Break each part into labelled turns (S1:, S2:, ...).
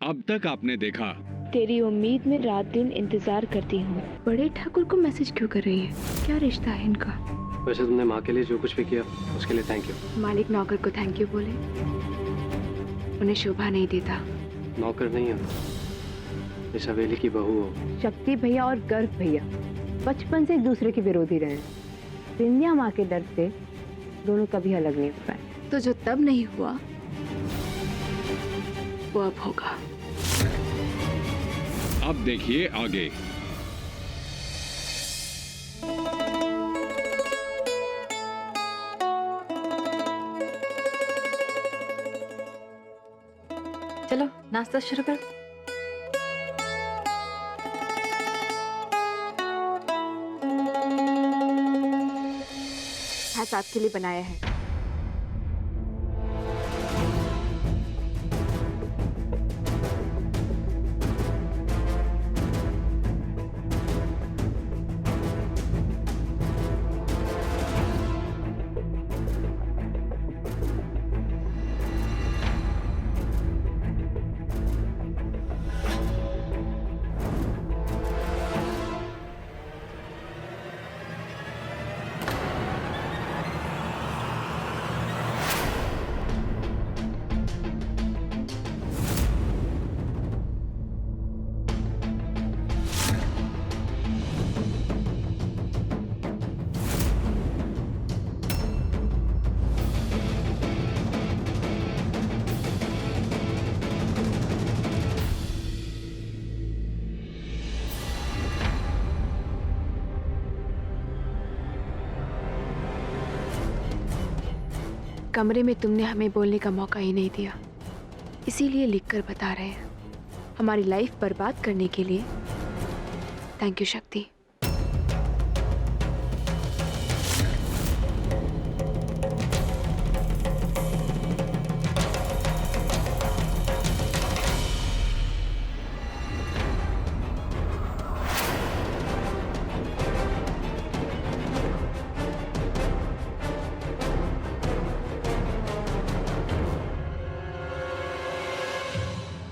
S1: अब तक आपने देखा।
S2: तेरी उम्मीद में रात दिन इंतजार करती हूँ। बड़े ठाकुर को मैसेज क्यों कर रही है? क्या रिश्ता है इनका?
S3: वैसे तुमने माँ के लिए जो कुछ भी किया उसके लिए थैंक यू।
S2: मालिक नौकर को थैंक यू बोले, उन्हें शोभा नहीं देता।
S3: नौकर नहीं हो, इस हवेली की बहू हो।
S4: शक्ति भैया और गर्भ भैया बचपन से एक दूसरे के विरोधी रहे हैं। विंध्या माँ के डर से दोनों कभी अलग नहीं हो पाए।
S2: तो जो तब नहीं हुआ वो अब होगा।
S1: अब देखिए आगे।
S5: चलो नाश्ता शुरू करो।
S2: खास आपके लिए बनाया है। कमरे में तुमने हमें बोलने का मौका ही नहीं दिया, इसीलिए लिखकर बता रहे हैं। हमारी लाइफ बर्बाद करने के लिए थैंक यू शक्ति।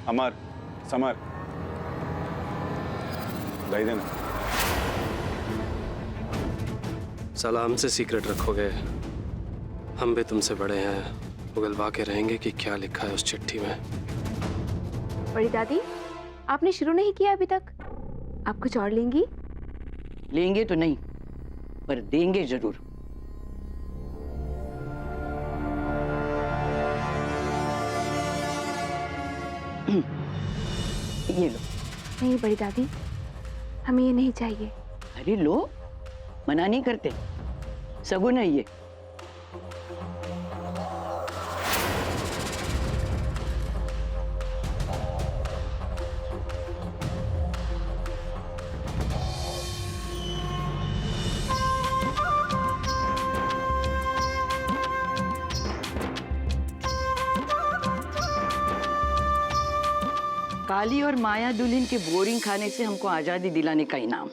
S6: अमर, समर, दही देना।
S3: सलाम से सीक्रेट रखोगे? हम भी तुमसे बड़े हैं, उगलवा के रहेंगे कि क्या लिखा है उस चिट्ठी में।
S2: बड़ी दादी, आपने शुरू नहीं किया अभी तक। आप कुछ और लेंगी?
S7: लेंगे तो नहीं, पर देंगे जरूर। ये लो।
S2: नहीं बड़ी दादी, हमें ये नहीं चाहिए।
S7: अरे लो, मना नहीं करते, सगुन है ये। काली और माया दुल्हन के बोरिंग खाने से हमको आजादी दिलाने का इनाम।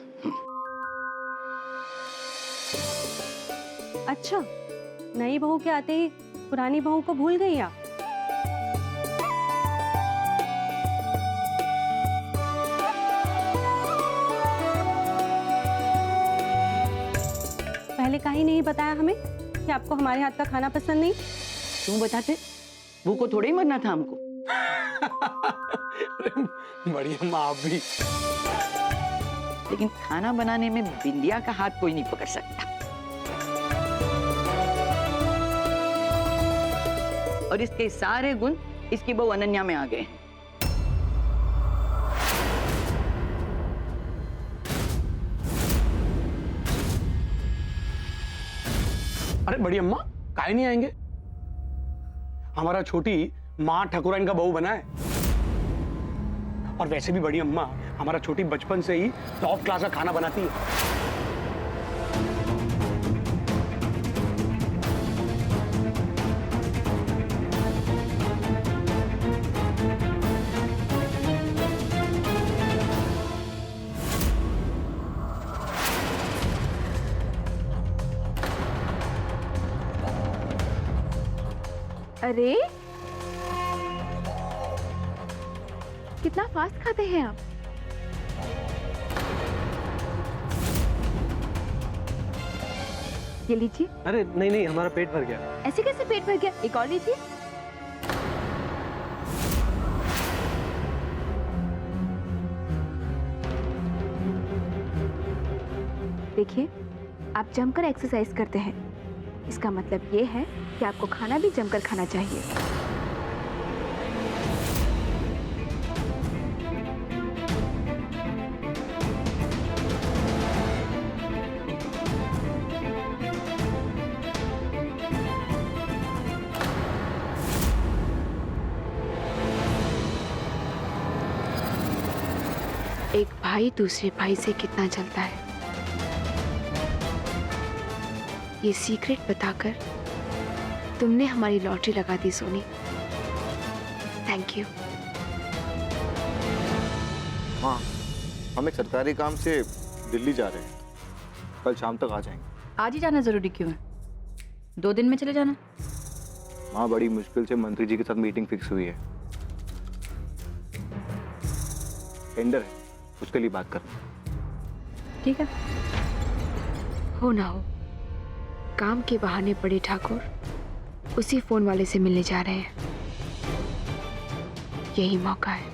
S8: अच्छा, नई बहू के आते ही पुरानी बहू को भूल गई आप? पहले कहीं नहीं बताया हमें कि आपको हमारे हाथ का खाना पसंद नहीं?
S7: क्यों बताते? भूख को थोड़ा ही मरना था हमको।
S3: बढ़िया माँ आप भी।
S7: लेकिन खाना बनाने में बिंदिया का हाथ कोई नहीं पकड़ सकता। और इसके सारे गुण इसकी बहू अनन्या में आ गए हैं।
S9: अरे बड़ी अम्मा काहे नहीं आएंगे? हमारा छोटी माँ ठकुराइन का बहू बना है। और वैसे भी बड़ी अम्मा हमारा छोटी बचपन से ही टॉप क्लास का खाना बनाती है।
S2: अरे कितना फास्ट खाते हैं आप। ये लीजिए।
S9: अरे नहीं नहीं, हमारा पेट भर गया।
S2: ऐसे कैसे पेट भर गया? एक और लीजिए। देखिए, आप जमकर एक्सरसाइज करते हैं, इसका मतलब ये है कि आपको खाना भी जमकर खाना चाहिए। एक भाई दूसरे भाई से कितना जलता है, ये सीक्रेट बताकर तुमने हमारी लॉटरी लगा दी सोनी। Thank you.
S10: हाँ, हम एक सरकारी काम से दिल्ली जा रहे हैं, कल शाम तक आ जाएंगे।
S5: आज ही जाना जरूरी क्यों है? 2 दिन में चले जाना।
S10: वहाँ बड़ी मुश्किल से मंत्री जी के साथ मीटिंग फिक्स हुई है, टेंडर है, उसके लिए बात करना।
S5: ठीक है।
S2: हो ना हो, काम के बहाने बड़े ठाकुर उसी फोन वाले से मिलने जा रहे हैं। यही मौका है,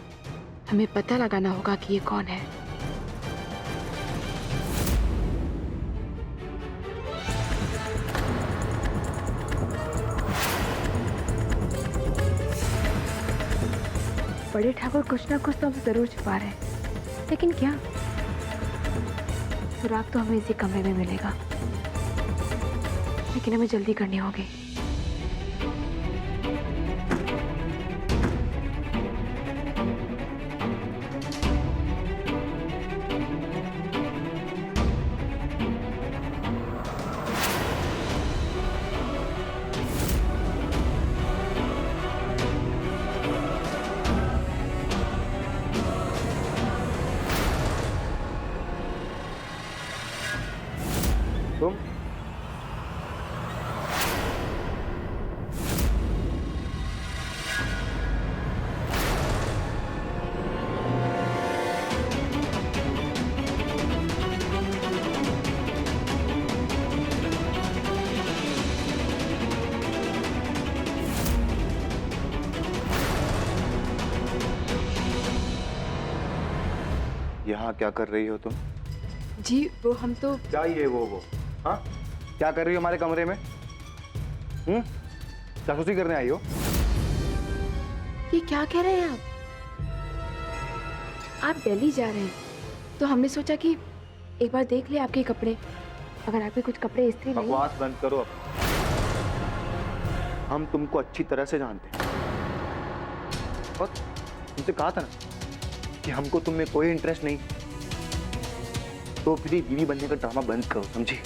S2: हमें पता लगाना होगा कि ये कौन है। बड़े ठाकुर कुछ ना कुछ तो हम जरूर छुपा रहे हैं, लेकिन क्या? सुराग तो हमें इसी कमरे में मिलेगा, लेकिन हमें जल्दी करनी होगी।
S10: तुम यहाँ क्या कर रही हो तुम?
S2: जी वो हम तो
S10: क्या ये वो हाँ, क्या कर रही हो हमारे कमरे में? जासूसी करने आई हो?
S2: ये क्या कह रहे हैं आप? आप दिल्ली जा रहे हैं तो हमने सोचा कि एक बार देख ले आपके कपड़े, अगर आपके कुछ कपड़े इस्त्री नहीं।
S10: बकवास बंद करो अब। हम तुमको अच्छी तरह से जानते हैं और तुमसे कहा था ना कि हमको तुम में कोई इंटरेस्ट नहीं, तो फिर बीवी बनने का ड्रामा बंद करो, समझी?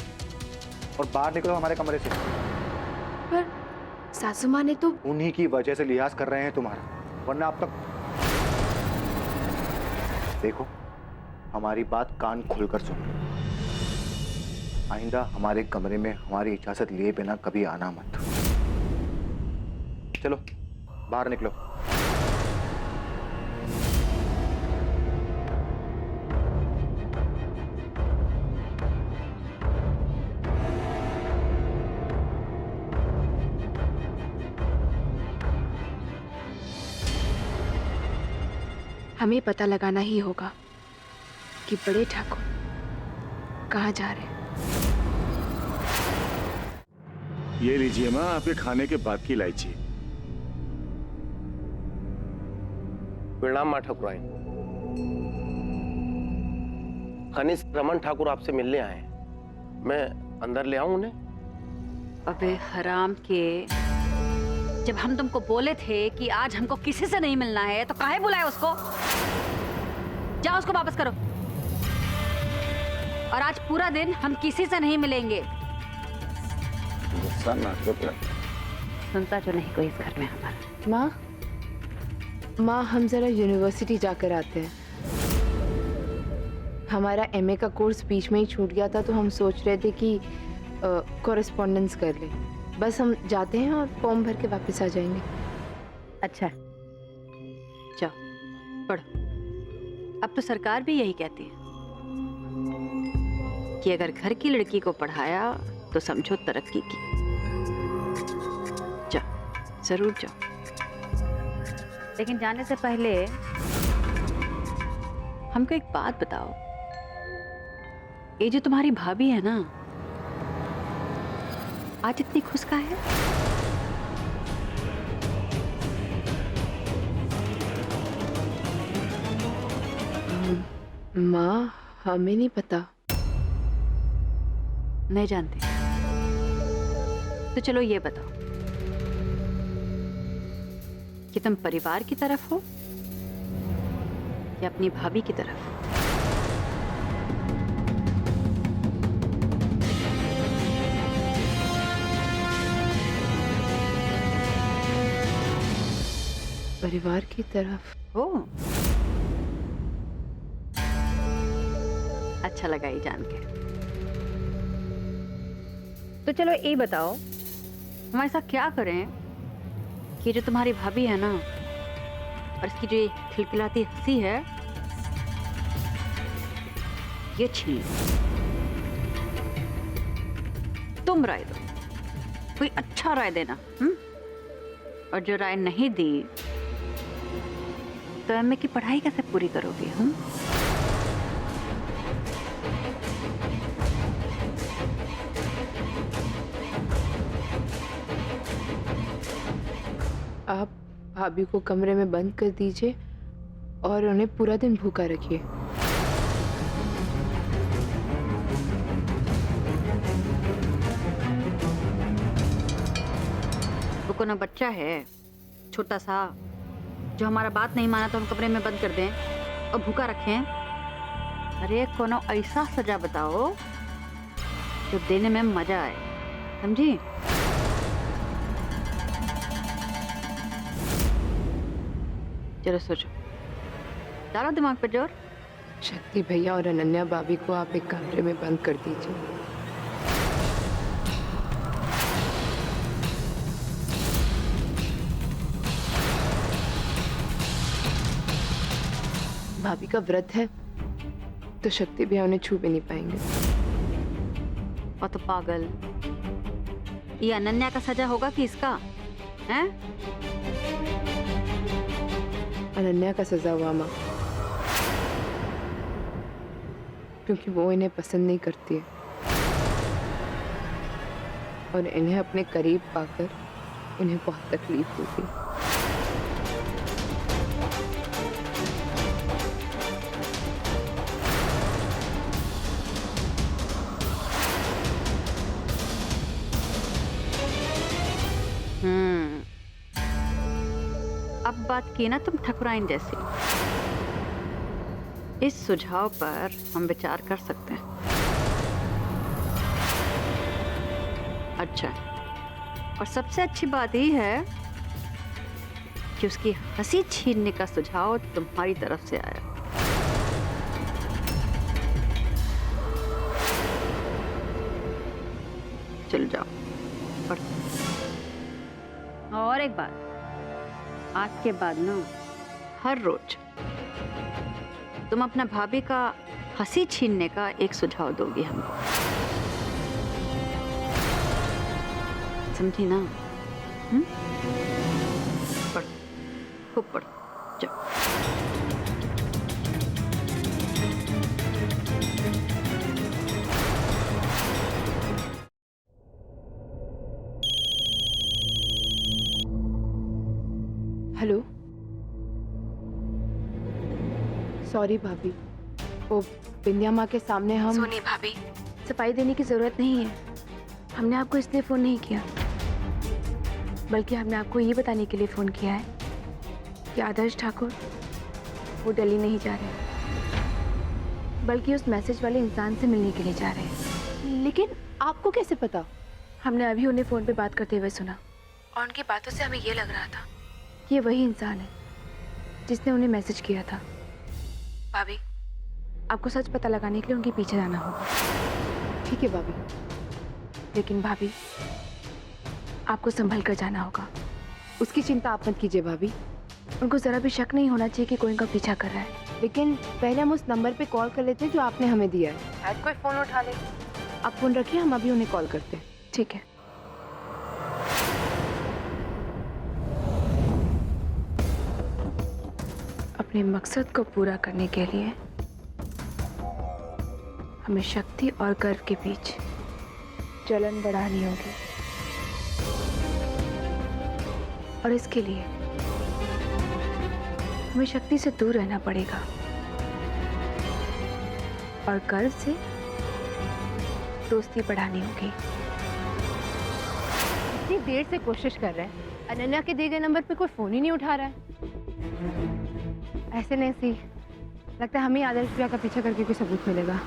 S10: और बाहर निकलो हमारे कमरे से।
S2: पर सासू माँ ने तो।
S10: उन्हीं की वजह से लिहाज कर रहे हैं तुम्हारा, वरना अब तक। देखो, हमारी बात कान खोलकर सुनो। आइंदा हमारे कमरे में हमारी इजाजत लिए बिना कभी आना मत। चलो बाहर निकलो।
S2: हमें पता लगाना ही होगा कि बड़े ठाकुर कहाँ जा रहे हैं।
S6: ये लीजिए माँ, आपके खाने के बाद की इलायची।
S11: प्रणाम माँ ठाकुराइन। खनिज रमन ठाकुर आपसे मिलने आए हैं, मैं अंदर ले आऊं उन्हें?
S5: अबे हराम के, जब हम तुमको बोले थे कि आज हमको किसी से नहीं मिलना है तो काहे बुलाए उसको? जाओ उसको वापस करो। और आज पूरा दिन हम किसी से नहीं मिलेंगे। सुनता जो नहीं कोई इस घर में हमारा।
S4: माँ हम जरा यूनिवर्सिटी जाकर आते हैं। हमारा एमए का कोर्स बीच में ही छूट गया था, तो हम सोच रहे थे कि कॉरेस्पॉन्डेंस कर ले। बस हम जाते हैं और फॉर्म भर के वापस आ जाएंगे।
S5: अच्छा, जाओ। पढ़। अब तो सरकार भी यही कहती है कि अगर घर की लड़की को पढ़ाया तो समझो तरक्की की। जाओ, जरूर जाओ। लेकिन जाने से पहले हमको एक बात बताओ, ये जो तुम्हारी भाभी है ना, आज इतनी खुश का है?
S2: माँ, हमें नहीं पता।
S5: नहीं जानती? तो चलो ये बताओ कि तुम परिवार की तरफ हो या अपनी भाभी की तरफ?
S2: परिवार की तरफ।
S5: हो, अच्छा लगा ये जान के। तो चलो ये बताओ, हम ऐसा क्या करें कि जो तुम्हारी भाभी है ना, और इसकी जो ये खिलखिलाती हंसी है, ये छीन लो। तुम राय दो, कोई अच्छा राय देना। और जो राय नहीं दी तो एमए की पढ़ाई कैसे पूरी करोगे?
S2: आप भाभी को कमरे में बंद कर दीजिए और उन्हें पूरा दिन भूखा रखिए।
S5: वो कोना बच्चा है छोटा सा जो हमारा बात नहीं माना तो हम कमरे में बंद कर दें और भूखा रखें? अरे कोनो ऐसा सजा बताओ जो देने में मजा आए, समझी? चलो सोचो, डालो दिमाग पे जोर।
S2: शक्ति भैया और अनन्या भाभी को आप एक कमरे में बंद कर दीजिए। भाभी का व्रत है तो शक्ति भैया उन्हें छू भी नहीं पाएंगे।
S5: और तो पागल, ये अनन्या का सजा होगा कि इसका है?
S2: अनन्या का सजा हुआ माँ, क्योंकि वो इन्हें पसंद नहीं करती है और इन्हें अपने करीब पाकर उन्हें बहुत तकलीफ होती।
S5: अब बात की ना तुम ठकुराइन जैसी। इस सुझाव पर हम विचार कर सकते हैं। अच्छा, और सबसे अच्छी बात ये है कि उसकी हंसी छीनने का सुझाव तुम्हारी तरफ से आया। चल जाओ पढ़। और एक बात, आज के बाद ना हर रोज तुम अपना भाभी का हंसी छीनने का एक सुझाव दोगी हमको, समझी ना? पढ़, खूब पढ़, जाओ।
S2: हेलो, सॉरी भाभी, वो बिंदिया माँ के सामने हम।
S12: सोनी भाभी, सफाई देने की जरूरत नहीं है। हमने आपको इसलिए फोन नहीं किया, बल्कि हमने आपको ये बताने के लिए फोन किया है कि आदर्श ठाकुर वो दिल्ली नहीं जा रहे, बल्कि उस मैसेज वाले इंसान से मिलने के लिए जा रहे हैं।
S2: लेकिन आपको कैसे पता?
S12: हमने अभी उन्हें फोन पे बात करते हुए सुना और उनकी बातों से हमें ये लग रहा था कि ये वही इंसान है जिसने उन्हें मैसेज किया था। भाभी, आपको सच पता लगाने के लिए उनके पीछे जाना होगा।
S2: ठीक है भाभी।
S12: लेकिन भाभी, आपको संभल कर जाना होगा।
S2: उसकी चिंता आप मत कीजिए भाभी,
S12: उनको ज़रा भी शक नहीं होना चाहिए कि कोई उनका पीछा कर रहा है। लेकिन पहले हम उस नंबर पे कॉल कर लेते हैं जो आपने हमें दिया है। शायद कोई फ़ोन उठा ले। आप फ़ोन रखिए, हम अभी उन्हें कॉल करते हैं।
S2: ठीक है। अपने मकसद को पूरा करने के लिए हमें शक्ति और गर्व के बीच जलन बढ़ानी होगी, और इसके लिए हमें शक्ति से दूर रहना पड़ेगा और गर्व से दोस्ती बढ़ानी होगी।
S4: इतनी देर से कोशिश कर रहे हैं, अनन्या के दिए गए नंबर पे कोई फोन ही नहीं उठा रहा है। ऐसे नहीं सी लगता है हमें आदर्श भैया का पीछा करके कोई सबूत मिलेगा।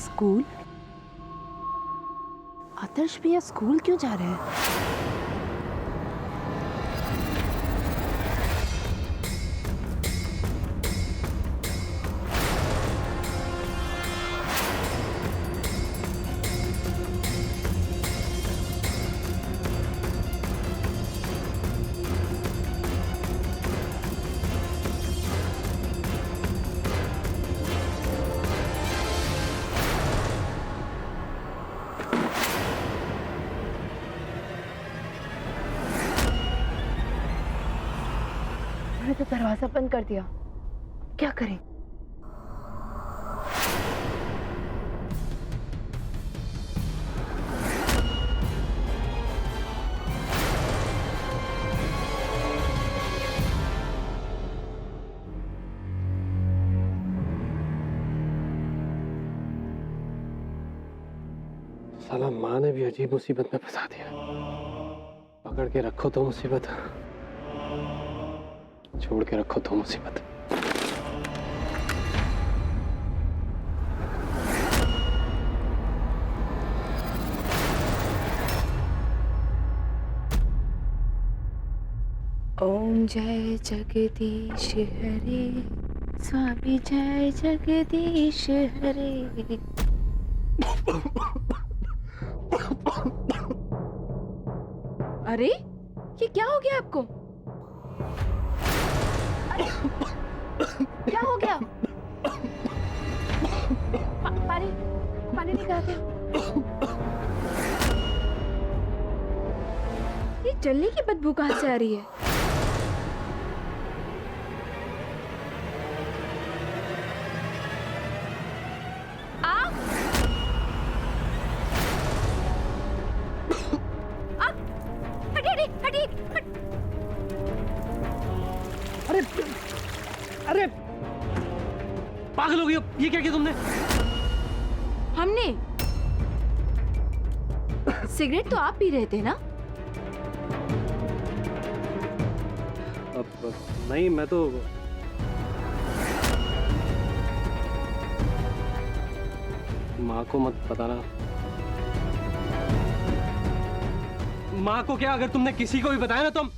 S12: स्कूल? आदर्श भैया स्कूल क्यों जा रहे हैं? उन्होंने तो दरवाजा बंद कर दिया, क्या करें?
S3: साला माँ ने भी अजीब मुसीबत में फंसा दिया। पकड़ के रखो तो मुसीबत, छोड़ के रखो तो मुसीबत।
S2: ओम जय जगदीश हरे, स्वामी जय जगदीश हरे। अरे ये क्या हो गया आपको? क्या हो गया? पानी पानी लेकर आते हो। ये जलने की बदबू कहाँ से आ रही है?
S9: अरे अरे पागल हो गई हो, ये क्या किया तुमने?
S2: हमने सिगरेट तो आप पी रहे थे ना?
S3: अब नहीं, मैं तो माँ को मत बताना। माँ को क्या? अगर तुमने किसी को भी बताया ना तो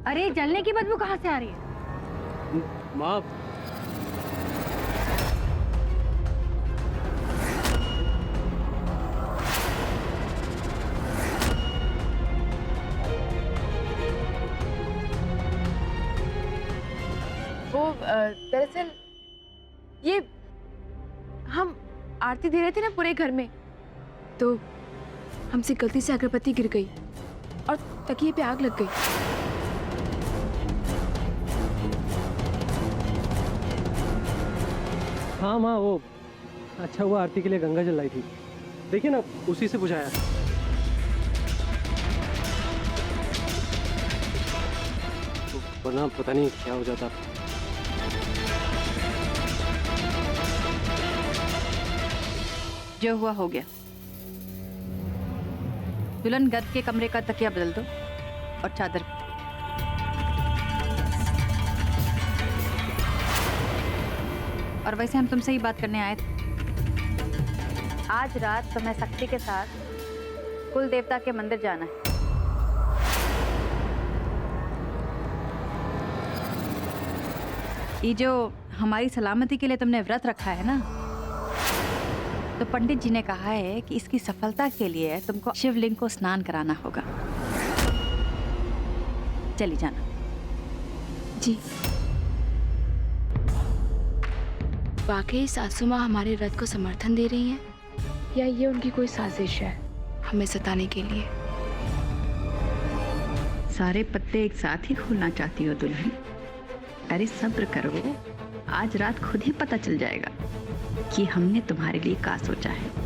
S4: अरे जलने की बदबू कहाँ से आ रही है?
S3: माँ,
S2: वो दरअसल ये हम आरती दे रहे थे ना पूरे घर में, तो हमसे गलती से अगरबत्ती गिर गई और तकिए पे आग लग गई।
S13: हाँ माँ, वो अच्छा हुआ आरती के लिए गंगा जल लाई थी। देखिए ना, उसी से बुझाया।
S3: वरना पता नहीं क्या हो जाता।
S5: जो हुआ हो गया। दुल्हन घर के कमरे का तकिया बदल दो और चादर। और वैसे हम तुमसे ही बात करने आए थे। आज रात तुम्हें शक्ति के साथ कुल देवता के मंदिर जाना है। ये जो हमारी सलामती के लिए तुमने व्रत रखा है ना, तो पंडित जी ने कहा है कि इसकी सफलता के लिए तुमको शिवलिंग को स्नान कराना होगा। चली जाना।
S2: जी। वाकई सासू माँ हमारे व्रत को समर्थन दे रही हैं या ये उनकी कोई साजिश है हमें सताने के लिए?
S7: सारे पत्ते एक साथ ही खोलना चाहती हो दुल्हन? अरे सब्र करो, आज रात खुद ही पता चल जाएगा कि हमने तुम्हारे लिए क्या सोचा है।